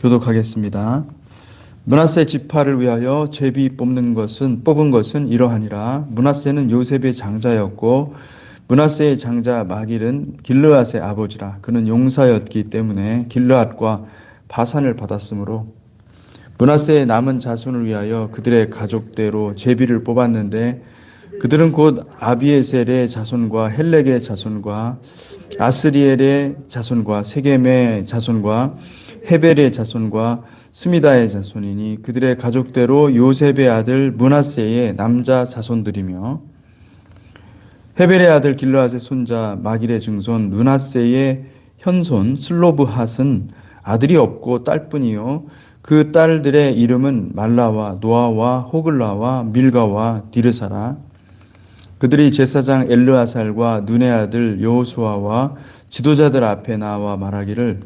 교독하겠습니다. 므낫세 지파를 위하여 제비 뽑은 것은 이러하니라. 므낫세는 요셉의 장자였고 므낫세의 장자 마길은 길르앗의 아버지라. 그는 용사였기 때문에 길르앗과 바산을 받았으므로 므낫세의 남은 자손을 위하여 그들의 가족대로 제비를 뽑았는데 그들은 곧 아비에셀의 자손과 헬렉의 자손과 아스리엘의 자손과 세겜의 자손과 헤벨의 자손과 스미다의 자손이니 그들의 가족대로 요셉의 아들 므낫세의 남자 자손들이며 헤벨의 아들 길르앗의 손자 마길의 증손 므낫세의 현손 슬로브핫은 아들이 없고 딸뿐이요 그 딸들의 이름은 말라와 노아와 호글라와 밀가와 디르사라. 그들이 제사장 엘르아살과 눈의 아들 여호수아와 지도자들 앞에 나와 말하기를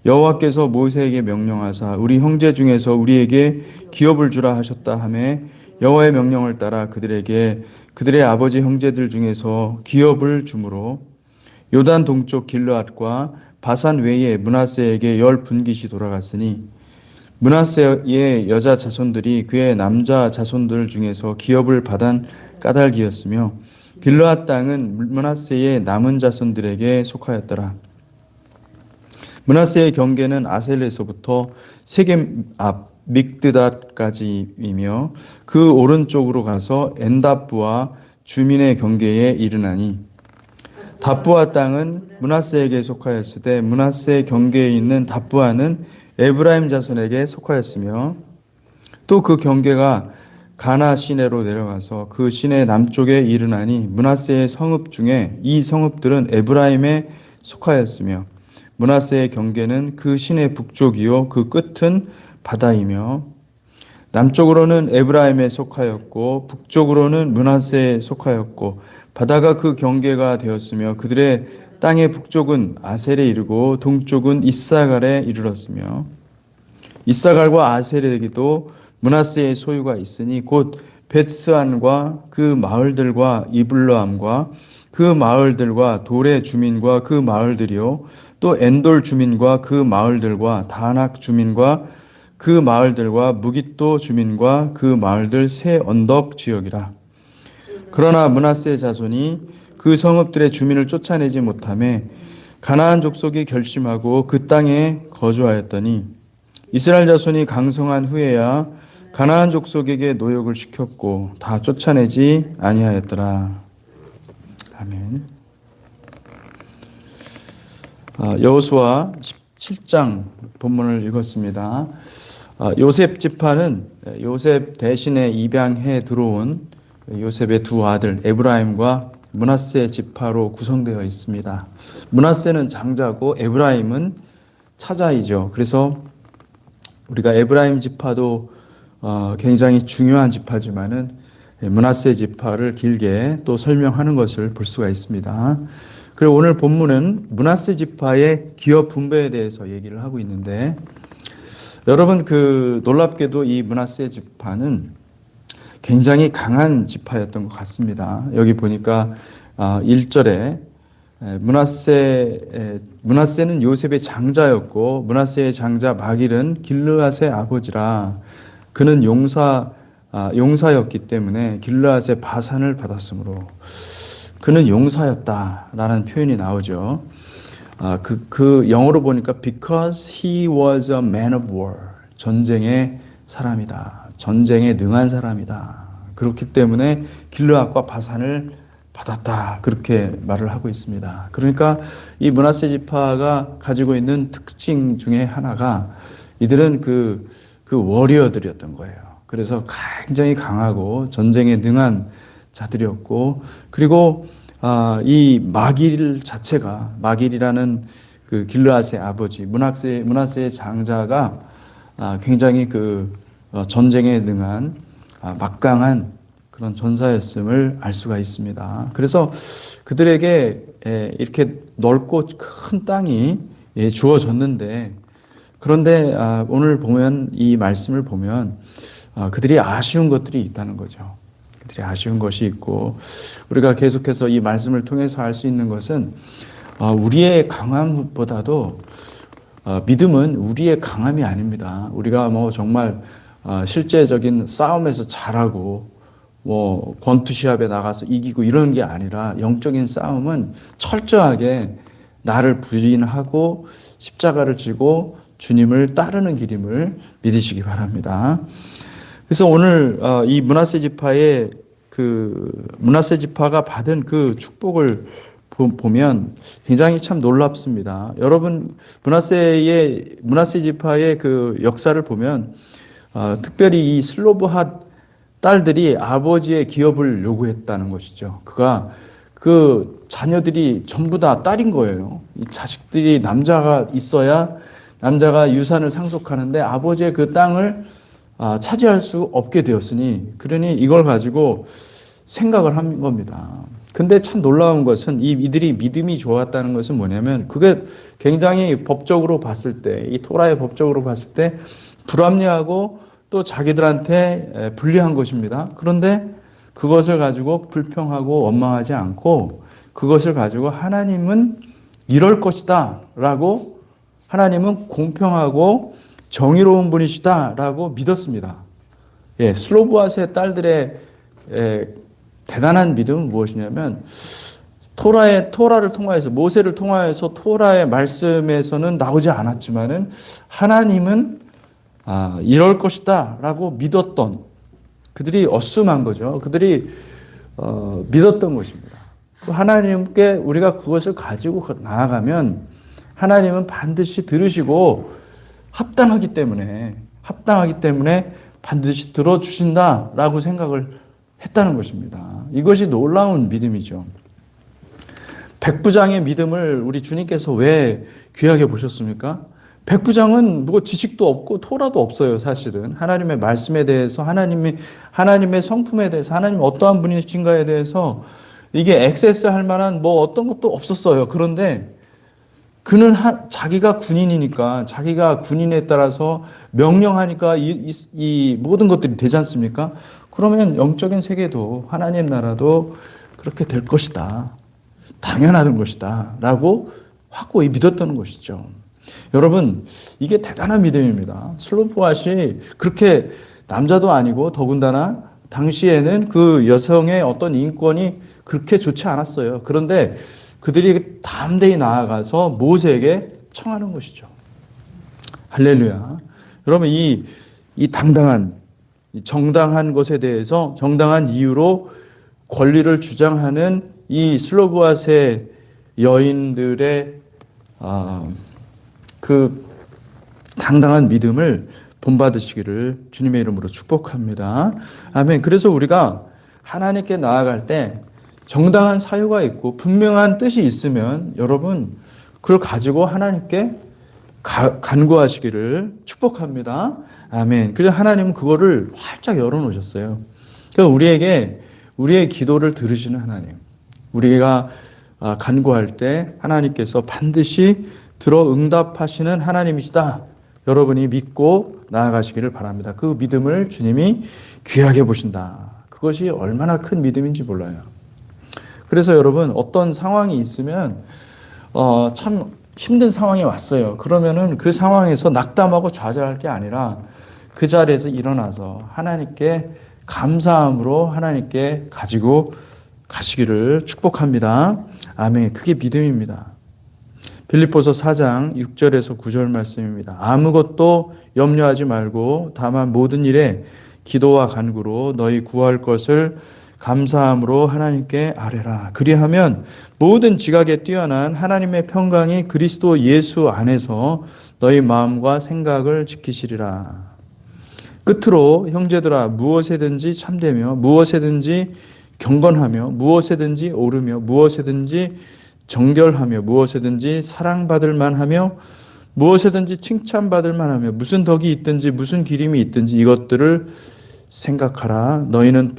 여호와께서 모세에게 명령하사 우리 형제 중에서 우리에게 기업을 주라 하셨다 하매 여호와의 명령을 따라 그들에게 그들의 아버지 형제들 중에서 기업을 주므로 요단 동쪽 길르앗과 바산 외에 므낫세에게 10분깃이 돌아갔으니 므낫세의 여자 자손들이 그의 남자 자손들 중에서 기업을 받은 까닭이었으며 길르앗 땅은 므낫세의 남은 자손들에게 속하였더라. 므낫세의 경계는 아셀에서부터 세겜 앞 믹드닷까지이며 그 오른쪽으로 가서 엔답부와 주민의 경계에 이르나니 답부아 땅은 므낫세에게 속하였으되 므낫세 경계에 있는 답부아는 에브라임 자손에게 속하였으며 또 그 경계가 가나 시내로 내려가서 그 시내 남쪽에 이르나니 므낫세의 성읍 중에 이 성읍들은 에브라임에 속하였으며 므낫세의 경계는 그 시내 북쪽이요 그 끝은 바다이며 남쪽으로는 에브라임에 속하였고 북쪽으로는 므낫세에 속하였고 바다가 그 경계가 되었으며 그들의 땅의 북쪽은 아셀에 이르고 동쪽은 이사갈에 이르렀으며 이사갈과 아셀에게도 므낫세의 소유가 있으니 곧 벳스안과 그 마을들과 이블르함과 그 마을들과 돌의 주민과 그 마을들이요 또 엔돌 주민과 그 마을들과 다낙 주민과 그 마을들과 무깃도 주민과 그 마을들 세 언덕 지역이라. 그러나 므낫세 자손이 그 성읍들의 주민을 쫓아내지 못하매 가나안 족속이 결심하고 그 땅에 거주하였더니 이스라엘 자손이 강성한 후에야 가나안 족속에게 노역을 시켰고 다 쫓아내지 아니하였더라. 아멘. 여호수아 17장 본문을 읽었습니다. 요셉 지파는 요셉 대신에 입양해 들어온 요셉의 두 아들 에브라임과 므낫세 지파로 구성되어 있습니다. 므낫세는 장자고 에브라임은 차자이죠. 그래서 우리가 에브라임 지파도 굉장히 중요한 지파지만은 므낫세 지파를 길게 또 설명하는 것을 볼 수가 있습니다. 그리고 오늘 본문은 므낫세 지파의 기업 분배에 대해서 얘기를 하고 있는데 여러분 놀랍게도 이 므낫세 지파는 굉장히 강한 지파였던 것 같습니다. 여기 보니까 1절에 므낫세는 요셉의 장자였고 므낫세의 장자 마길은 길르앗의 아버지라. 그는 용사였기 때문에 길르앗의 바산을 받았으므로 그는 용사였다라는 표현이 나오죠. 그 영어로 보니까 because he was a man of war. 전쟁의 사람이다. 전쟁에 능한 사람이다. 그렇기 때문에 길르앗과 바산을 받았다. 그렇게 말을 하고 있습니다. 그러니까 이 므낫세 지파가 가지고 있는 특징 중에 하나가 이들은 그 워리어들이었던 거예요. 그래서 굉장히 강하고 전쟁에 능한 자들이었고 그리고 이 마길 자체가 마길이라는 그 길르앗의 아버지 므낫세의 장자가 굉장히 전쟁에 능한 막강한 그런 전사였음을 알 수가 있습니다. 그래서 그들에게 이렇게 넓고 큰 땅이 주어졌는데 그런데 오늘 보면 이 말씀을 보면 그들이 아쉬운 것들이 있다는 거죠. 그들이 아쉬운 것이 있고 우리가 계속해서 이 말씀을 통해서 알 수 있는 것은 우리의 강함보다도 믿음은 우리의 강함이 아닙니다. 우리가 뭐 정말 실제적인 싸움에서 잘하고 뭐 권투 시합에 나가서 이기고 이런 게 아니라 영적인 싸움은 철저하게 나를 부인하고 십자가를 지고 주님을 따르는 길임을 믿으시기 바랍니다. 그래서 오늘 이 므낫세 지파가 받은 그 축복을 보면 굉장히 참 놀랍습니다. 여러분 므낫세 지파의 그 역사를 보면 특별히 이 슬로브핫 딸들이 아버지의 기업을 요구했다는 것이죠. 그 자녀들이 전부 다 딸인 거예요. 이 자식들이 남자가 있어야 남자가 유산을 상속하는데 아버지의 그 땅을 차지할 수 없게 되었으니 그러니 이걸 가지고 생각을 한 겁니다. 근데 참 놀라운 것은 이들이 믿음이 좋았다는 것은 뭐냐면 그게 굉장히 법적으로 봤을 때, 이 토라의 법적으로 봤을 때 불합리하고 또 자기들한테 불리한 것입니다. 그런데 그것을 가지고 불평하고 원망하지 않고 그것을 가지고 하나님은 이럴 것이다 라고 하나님은 공평하고 정의로운 분이시다 라고 믿었습니다. 슬로브핫의 딸들의 대단한 믿음은 무엇이냐면 토라를 통하여서 모세를 통하여서 토라의 말씀에서는 나오지 않았지만은 하나님은 이럴 것이다 라고 믿었던 그들이 어수한 거죠. 그들이 믿었던 것입니다. 하나님께 우리가 그것을 가지고 나아가면 하나님은 반드시 들으시고 합당하기 때문에 반드시 들어주신다라고 생각을 했다는 것입니다. 이것이 놀라운 믿음이죠. 백부장의 믿음을 우리 주님께서 왜 귀하게 보셨습니까? 백부장은 뭐 지식도 없고 토라도 없어요, 사실은. 하나님의 말씀에 대해서, 하나님의 성품에 대해서, 하나님 어떠한 분이신가에 대해서 이게 액세스할 만한 뭐 어떤 것도 없었어요. 그런데 그는 자기가 군인이니까, 자기가 군인에 따라서 명령하니까 이 모든 것들이 되지 않습니까? 그러면 영적인 세계도 하나님 나라도 그렇게 될 것이다. 당연한 것이다. 라고 확고히 믿었던 것이죠. 여러분, 이게 대단한 믿음입니다. 슬로브핫이 그렇게 남자도 아니고 더군다나 당시에는 그 여성의 어떤 인권이 그렇게 좋지 않았어요. 그런데 그들이 담대히 나아가서 모세에게 청하는 것이죠. 할렐루야. 여러분, 이 정당한 것에 대해서 정당한 이유로 권리를 주장하는 이 슬로브핫의 여인들의 그 당당한 믿음을 본받으시기를 주님의 이름으로 축복합니다. 아멘. 그래서 우리가 하나님께 나아갈 때 정당한 사유가 있고 분명한 뜻이 있으면 여러분 그걸 가지고 하나님께 간구하시기를 축복합니다. 아멘. 그래서 하나님은 그거를 활짝 열어놓으셨어요. 그러니까 우리의 기도를 들으시는 하나님, 우리가 간구할 때 하나님께서 반드시 들어 응답하시는 하나님이시다. 여러분이 믿고 나아가시기를 바랍니다. 그 믿음을 주님이 귀하게 보신다. 그것이 얼마나 큰 믿음인지 몰라요. 그래서 여러분 어떤 상황이 있으면 참 힘든 상황이 왔어요. 그러면은 그 상황에서 낙담하고 좌절할 게 아니라 그 자리에서 일어나서 하나님께 감사함으로 하나님께 가지고 가시기를 축복합니다. 아멘. 그게 믿음입니다. 빌립보서 4장 6절에서 9절 말씀입니다. 아무것도 염려하지 말고 다만 모든 일에 기도와 간구로 너희 구할 것을 감사함으로 하나님께 아뢰라. 그리하면 모든 지각에 뛰어난 하나님의 평강이 그리스도 예수 안에서 너희 마음과 생각을 지키시리라. 끝으로 형제들아 무엇에든지 참되며 무엇에든지 경건하며 무엇에든지 오르며 무엇에든지 정결하며 무엇에든지 사랑받을 만하며 무엇에든지 칭찬받을 만하며 무슨 덕이 있든지 무슨 기림이 있든지 이것들을 생각하라. 너희는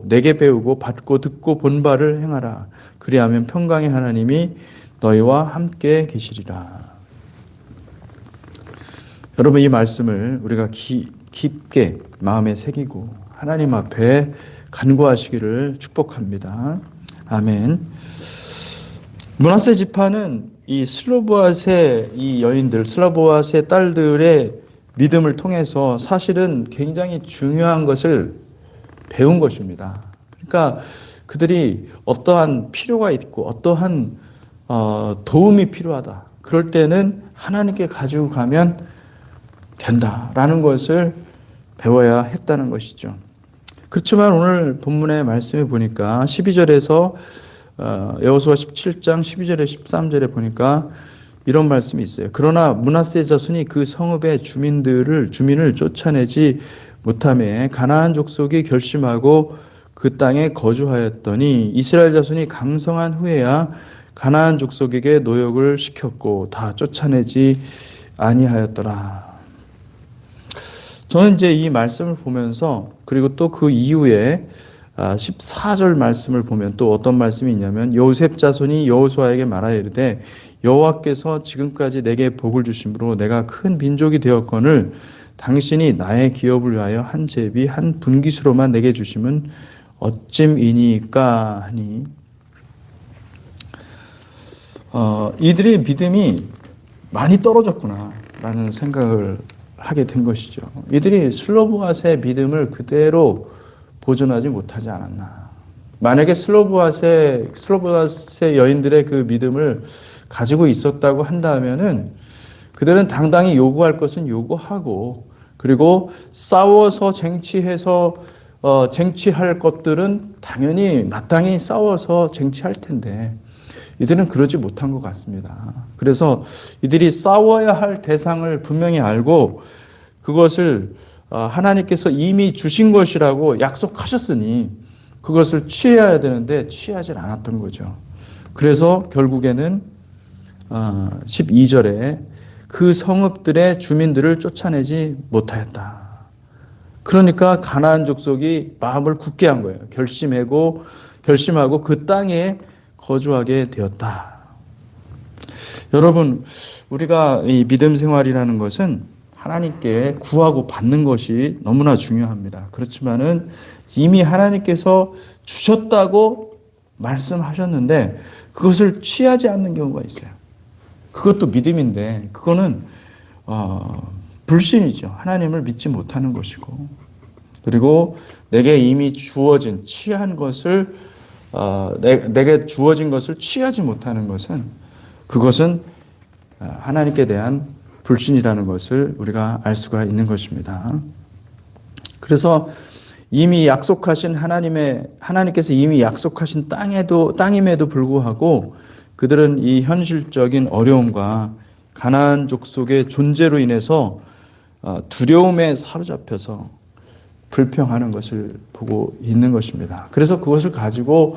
내게 배우고 받고 듣고 본 바를 행하라. 그리하면 평강의 하나님이 너희와 함께 계시리라. 여러분 이 말씀을 우리가 깊게 마음에 새기고 하나님 앞에 간구하시기를 축복합니다. 아멘. 므낫세 지파는 이 슬로보앗의 이 여인들, 슬로보앗의 딸들의 믿음을 통해서 사실은 굉장히 중요한 것을 배운 것입니다. 그러니까 그들이 어떠한 필요가 있고 어떠한 도움이 필요하다. 그럴 때는 하나님께 가지고 가면 된다라는 것을 배워야 했다는 것이죠. 그렇지만 오늘 본문의 말씀에 보니까 12절에서 여호수아 17장 12절에 13절에 보니까 이런 말씀이 있어요. 그러나 므낫세 자손이 그 성읍의 주민을 쫓아내지 못하며 가나안 족속이 결심하고 그 땅에 거주하였더니 이스라엘 자손이 강성한 후에야 가나안 족속에게 노역을 시켰고 다 쫓아내지 아니하였더라. 저는 이제 이 말씀을 보면서 그리고 또 그 이후에 14절 말씀을 보면 또 어떤 말씀이 있냐면 요셉 자손이 여호수아에게 말하여 이르되 여호와께서 지금까지 내게 복을 주심으로 내가 큰 민족이 되었거늘 당신이 나의 기업을 위하여 한 제비 한 분깃으로만 내게 주심은 어찜이니까 하니 이들의 믿음이 많이 떨어졌구나라는 생각을 하게 된 것이죠. 이들이 슬로보앗의 믿음을 그대로 보존하지 못하지 않았나. 만약에 슬로보앗의 여인들의 그 믿음을 가지고 있었다고 한다면은 그들은 당당히 요구할 것은 요구하고 그리고 싸워서 쟁취해서 쟁취할 것들은 당연히 마땅히 싸워서 쟁취할 텐데 이들은 그러지 못한 것 같습니다. 그래서 이들이 싸워야 할 대상을 분명히 알고 그것을 하나님께서 이미 주신 것이라고 약속하셨으니 그것을 취해야 되는데 취하지 않았던 거죠. 그래서 결국에는 12절에 그 성읍들의 주민들을 쫓아내지 못하였다. 그러니까 가나안 족속이 마음을 굳게 한 거예요. 결심하고 그 땅에 거주하게 되었다. 여러분, 우리가 이 믿음 생활이라는 것은 하나님께 구하고 받는 것이 너무나 중요합니다. 그렇지만은 이미 하나님께서 주셨다고 말씀하셨는데 그것을 취하지 않는 경우가 있어요. 그것도 믿음인데 그거는 불신이죠. 하나님을 믿지 못하는 것이고 그리고 내게 이미 주어진 취한 것을 내게 주어진 것을 취하지 못하는 것은 그것은 하나님께 대한 불신이라는 것을 우리가 알 수가 있는 것입니다. 그래서 이미 약속하신 하나님께서 이미 약속하신 땅임에도 불구하고 그들은 이 현실적인 어려움과 가나안 족속의 존재로 인해서 두려움에 사로잡혀서 불평하는 것을 보고 있는 것입니다. 그래서 그것을 가지고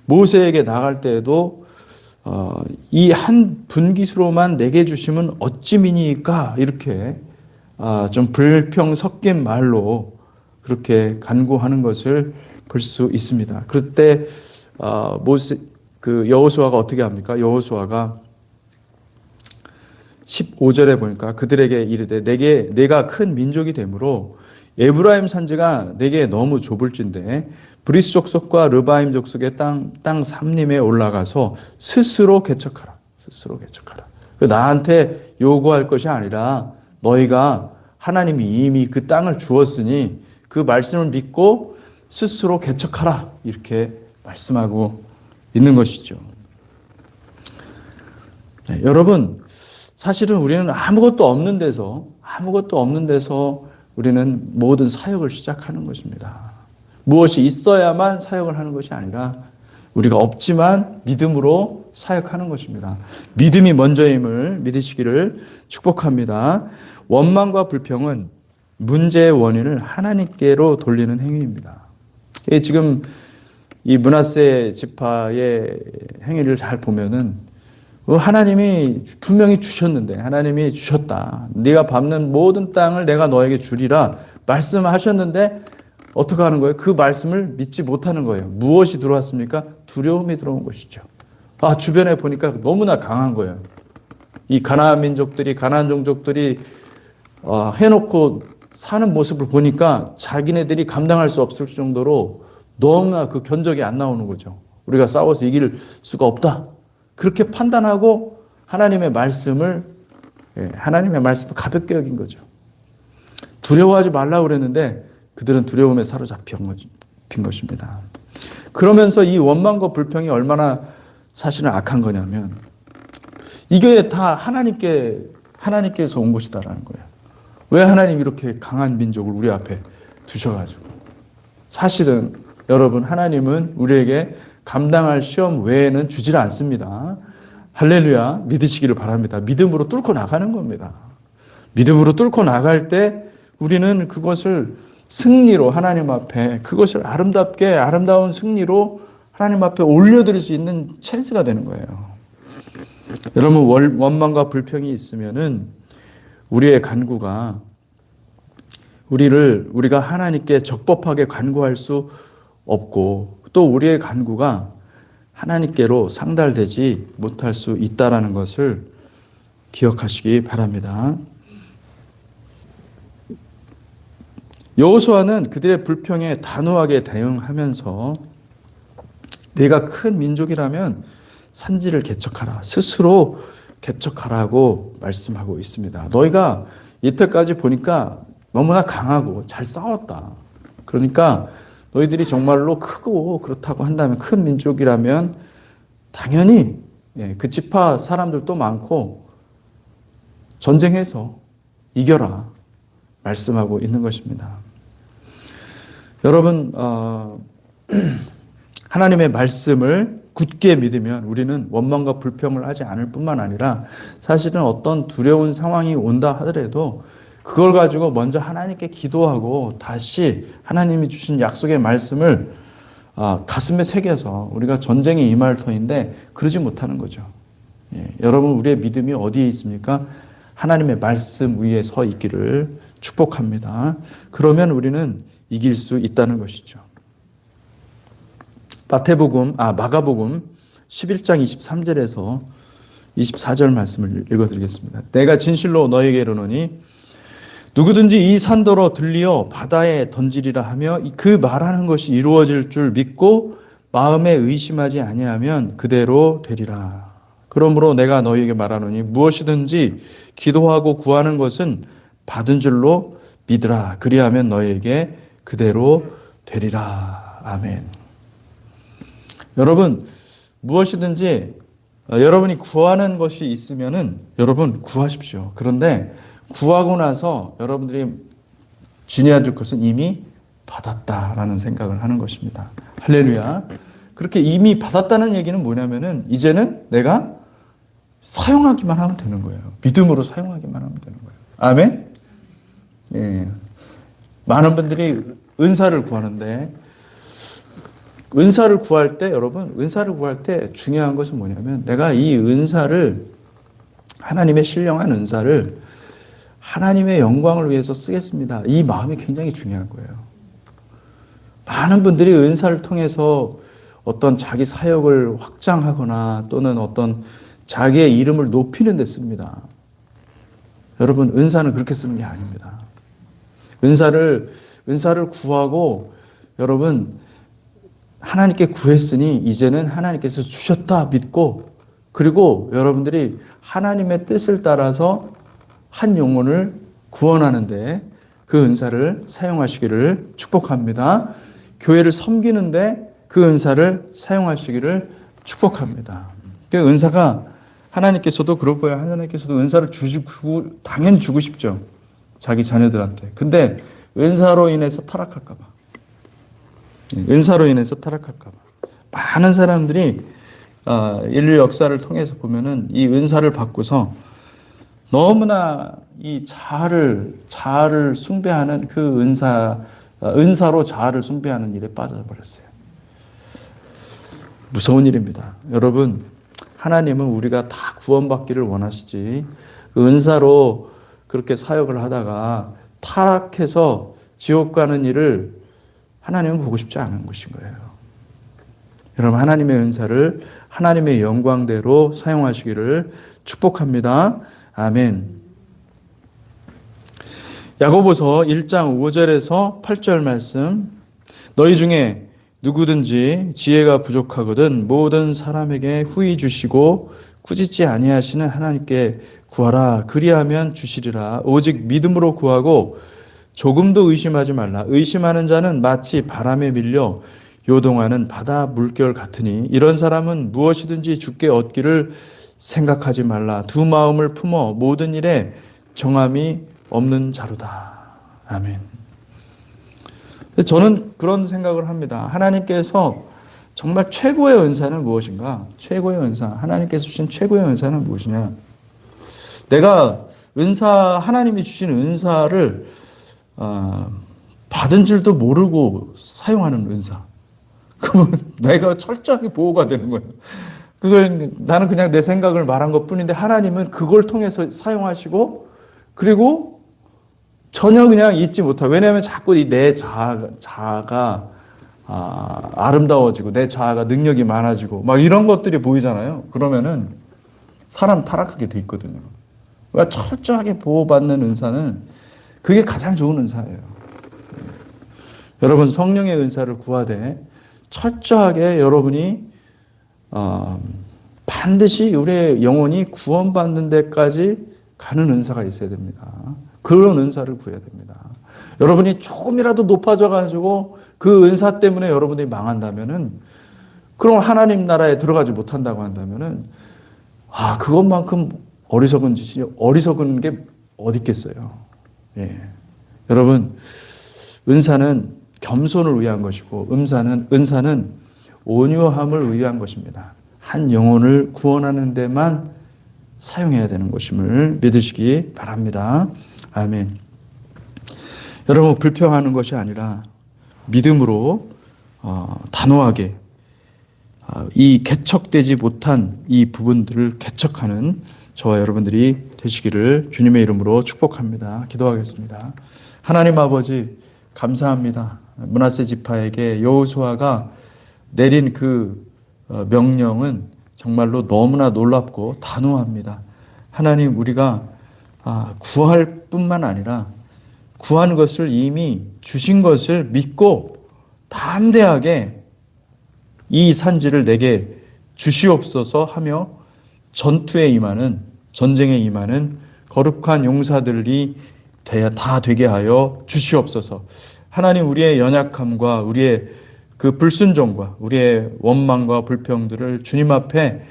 모세에게 나갈 때에도 이 한 분깃으로만 내게 주시면 어찌미니까 이렇게 좀 불평 섞인 말로 그렇게 간구하는 것을 볼 수 있습니다. 그때 여호수아가 어떻게 합니까? 여호수아가 15절에 보니까 그들에게 이르되 내가 큰 민족이 되므로 에브라임 산지가 내게 너무 좁을진데 브리스 족속과 르바임 족속의 땅 삼림에 올라가서 스스로 개척하라. 나한테 요구할 것이 아니라 너희가 하나님이 이미 그 땅을 주었으니 그 말씀을 믿고 스스로 개척하라. 이렇게 말씀하고 있는 것이죠. 네, 여러분, 사실은 우리는 아무것도 없는 데서 우리는 모든 사역을 시작하는 것입니다. 무엇이 있어야만 사역을 하는 것이 아니라 우리가 없지만 믿음으로 사역하는 것입니다. 믿음이 먼저임을 믿으시기를 축복합니다. 원망과 불평은 문제의 원인을 하나님께로 돌리는 행위입니다. 지금 이 므낫세 지파의 행위를 잘 보면은 하나님이 분명히 주셨는데 하나님이 주셨다. 네가 밟는 모든 땅을 내가 너에게 주리라 말씀하셨는데 어떻게 하는 거예요? 그 말씀을 믿지 못하는 거예요. 무엇이 들어왔습니까? 두려움이 들어온 것이죠. 주변에 보니까 너무나 강한 거예요. 이 가나안 민족들이 가나안 종족들이 해놓고 사는 모습을 보니까 자기네들이 감당할 수 없을 정도로 너무나 그 견적이 안 나오는 거죠. 우리가 싸워서 이길 수가 없다. 그렇게 판단하고 하나님의 말씀을 가볍게 여긴 거죠. 두려워하지 말라고 그랬는데 그들은 두려움에 사로잡힌 것입니다. 그러면서 이 원망과 불평이 얼마나 사실은 악한 거냐면 이게 다 하나님께서 온 것이다라는 거예요. 왜 하나님 이렇게 강한 민족을 우리 앞에 두셔가지고. 사실은 여러분, 하나님은 우리에게 감당할 시험 외에는 주지를 않습니다. 할렐루야, 믿으시기를 바랍니다. 믿음으로 뚫고 나가는 겁니다. 믿음으로 뚫고 나갈 때 우리는 그것을 승리로 하나님 앞에, 그것을 아름다운 승리로 하나님 앞에 올려드릴 수 있는 찬스가 되는 거예요. 여러분, 원망과 불평이 있으면은 우리의 간구가 우리가 하나님께 적법하게 간구할 수 없고, 또 우리의 간구가 하나님께로 상달되지 못할 수 있다라는 것을 기억하시기 바랍니다. 여호수아는 그들의 불평에 단호하게 대응하면서 네가 큰 민족이라면 산지를 개척하라, 스스로 개척하라고 말씀하고 있습니다. 너희가 이때까지 보니까 너무나 강하고 잘 싸웠다. 그러니까 너희들이 정말로 크고 그렇다고 한다면, 큰 민족이라면 당연히 그 지파 사람들도 많고 전쟁해서 이겨라 말씀하고 있는 것입니다. 여러분, 하나님의 말씀을 굳게 믿으면 우리는 원망과 불평을 하지 않을 뿐만 아니라 사실은 어떤 두려운 상황이 온다 하더라도 그걸 가지고 먼저 하나님께 기도하고 다시 하나님이 주신 약속의 말씀을 가슴에 새겨서 우리가 전쟁에 임할 터인데 그러지 못하는 거죠. 여러분, 우리의 믿음이 어디에 있습니까? 하나님의 말씀 위에 서 있기를 축복합니다. 그러면 우리는 이길 수 있다는 것이죠. 마가복음 11장 23절에서 24절 말씀을 읽어드리겠습니다. 내가 진실로 너에게 이르노니 누구든지 이 산더러 들리어 바다에 던지리라 하며 그 말하는 것이 이루어질 줄 믿고 마음에 의심하지 아니하면 그대로 되리라. 그러므로 내가 너희에게 말하노니 무엇이든지 기도하고 구하는 것은 받은 줄로 믿으라. 그리하면 너희에게 그대로 되리라. 아멘. 여러분, 무엇이든지 여러분이 구하는 것이 있으면은 여러분 구하십시오. 그런데 구하고 나서 여러분들이 지녀야 될 것은 이미 받았다라는 생각을 하는 것입니다. 할렐루야. 그렇게 이미 받았다는 얘기는 뭐냐면은 이제는 내가 사용하기만 하면 되는 거예요. 믿음으로 사용하기만 하면 되는 거예요. 아멘. 예. 많은 분들이 은사를 구하는데 은사를 구할 때 중요한 것은 뭐냐면 내가 이 은사를, 하나님의 신령한 은사를 하나님의 영광을 위해서 쓰겠습니다. 이 마음이 굉장히 중요한 거예요. 많은 분들이 은사를 통해서 어떤 자기 사역을 확장하거나 또는 어떤 자기의 이름을 높이는 데 씁니다. 여러분, 은사는 그렇게 쓰는 게 아닙니다. 은사를 구하고 여러분 하나님께 구했으니 이제는 하나님께서 주셨다 믿고, 그리고 여러분들이 하나님의 뜻을 따라서 한 영혼을 구원하는데 그 은사를 사용하시기를 축복합니다. 교회를 섬기는데 그 은사를 사용하시기를 축복합니다. 그 은사가 하나님께서도 그럴 거예요. 하나님께서도 은사를 당연히 주고 싶죠. 자기 자녀들한테. 근데 은사로 인해서 타락할까 봐. 많은 사람들이 인류 역사를 통해서 보면은 이 은사를 받고서 너무나 이 자아를 숭배하는 그 은사로 자아를 숭배하는 일에 빠져버렸어요. 무서운 일입니다. 여러분, 하나님은 우리가 다 구원받기를 원하시지, 그 은사로 그렇게 사역을 하다가 타락해서 지옥 가는 일을 하나님은 보고 싶지 않은 것인 거예요. 여러분, 하나님의 은사를 하나님의 영광대로 사용하시기를 축복합니다. 아멘. 야고보서 1장 5절에서 8절 말씀. 너희 중에 누구든지 지혜가 부족하거든 모든 사람에게 후히 주시고 꾸짖지 아니하시는 하나님께 구하라. 그리하면 주시리라. 오직 믿음으로 구하고 조금도 의심하지 말라. 의심하는 자는 마치 바람에 밀려 요동하는 바다 물결 같으니 이런 사람은 무엇이든지 주께 얻기를 생각하지 말라. 두 마음을 품어 모든 일에 정함이 없는 자로다. 아멘. 저는 그런 생각을 합니다. 하나님께서 정말 최고의 은사는 무엇인가? 최고의 은사, 하나님께서 주신 최고의 은사는 무엇이냐? 내가 하나님이 주신 은사를 받은 줄도 모르고 사용하는 은사. 그건 내가 철저하게 보호가 되는 거예요. 그걸 나는 그냥 내 생각을 말한 것 뿐인데 하나님은 그걸 통해서 사용하시고 그리고 전혀 그냥 잊지 못하고, 왜냐하면 자꾸 내 자아가 아름다워지고 내 자아가 능력이 많아지고 막 이런 것들이 보이잖아요. 그러면은 사람 타락하게 돼 있거든요. 그러니까 철저하게 보호받는 은사는 그게 가장 좋은 은사예요. 여러분 성령의 은사를 구하되 철저하게 여러분이 반드시 우리의 영혼이 구원받는 데까지 가는 은사가 있어야 됩니다. 그런 은사를 구해야 됩니다. 여러분이 조금이라도 높아져 가지고 그 은사 때문에 여러분들이 망한다면은, 그럼 하나님 나라에 들어가지 못한다고 한다면은, 그것만큼 어리석은 게 어디 있겠어요. 예. 여러분, 은사는 겸손을 위한 것이고, 은사는 온유함을 위한 것입니다. 한 영혼을 구원하는 데만 사용해야 되는 것임을 믿으시기 바랍니다. 아멘. 여러분, 불평하는 것이 아니라 믿음으로 단호하게 이 개척되지 못한 이 부분들을 개척하는 저와 여러분들이 되시기를 주님의 이름으로 축복합니다. 기도하겠습니다. 하나님 아버지, 감사합니다. 므낫세 지파에게 여호수아가 내린 그 명령은 정말로 너무나 놀랍고 단호합니다. 하나님, 우리가 구할 뿐만 아니라 구하는 것을 이미 주신 것을 믿고 담대하게 이 산지를 내게 주시옵소서 하며 전쟁에 임하는 거룩한 용사들이 다 되게 하여 주시옵소서. 하나님, 우리의 연약함과 우리의 그 불순종과 우리의 원망과 불평들을 주님 앞에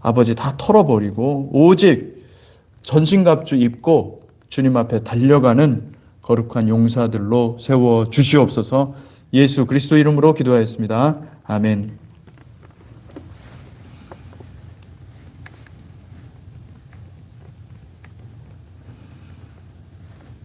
아버지 다 털어버리고 오직 전신갑주 입고 주님 앞에 달려가는 거룩한 용사들로 세워 주시옵소서. 예수 그리스도 이름으로 기도하였습니다. 아멘.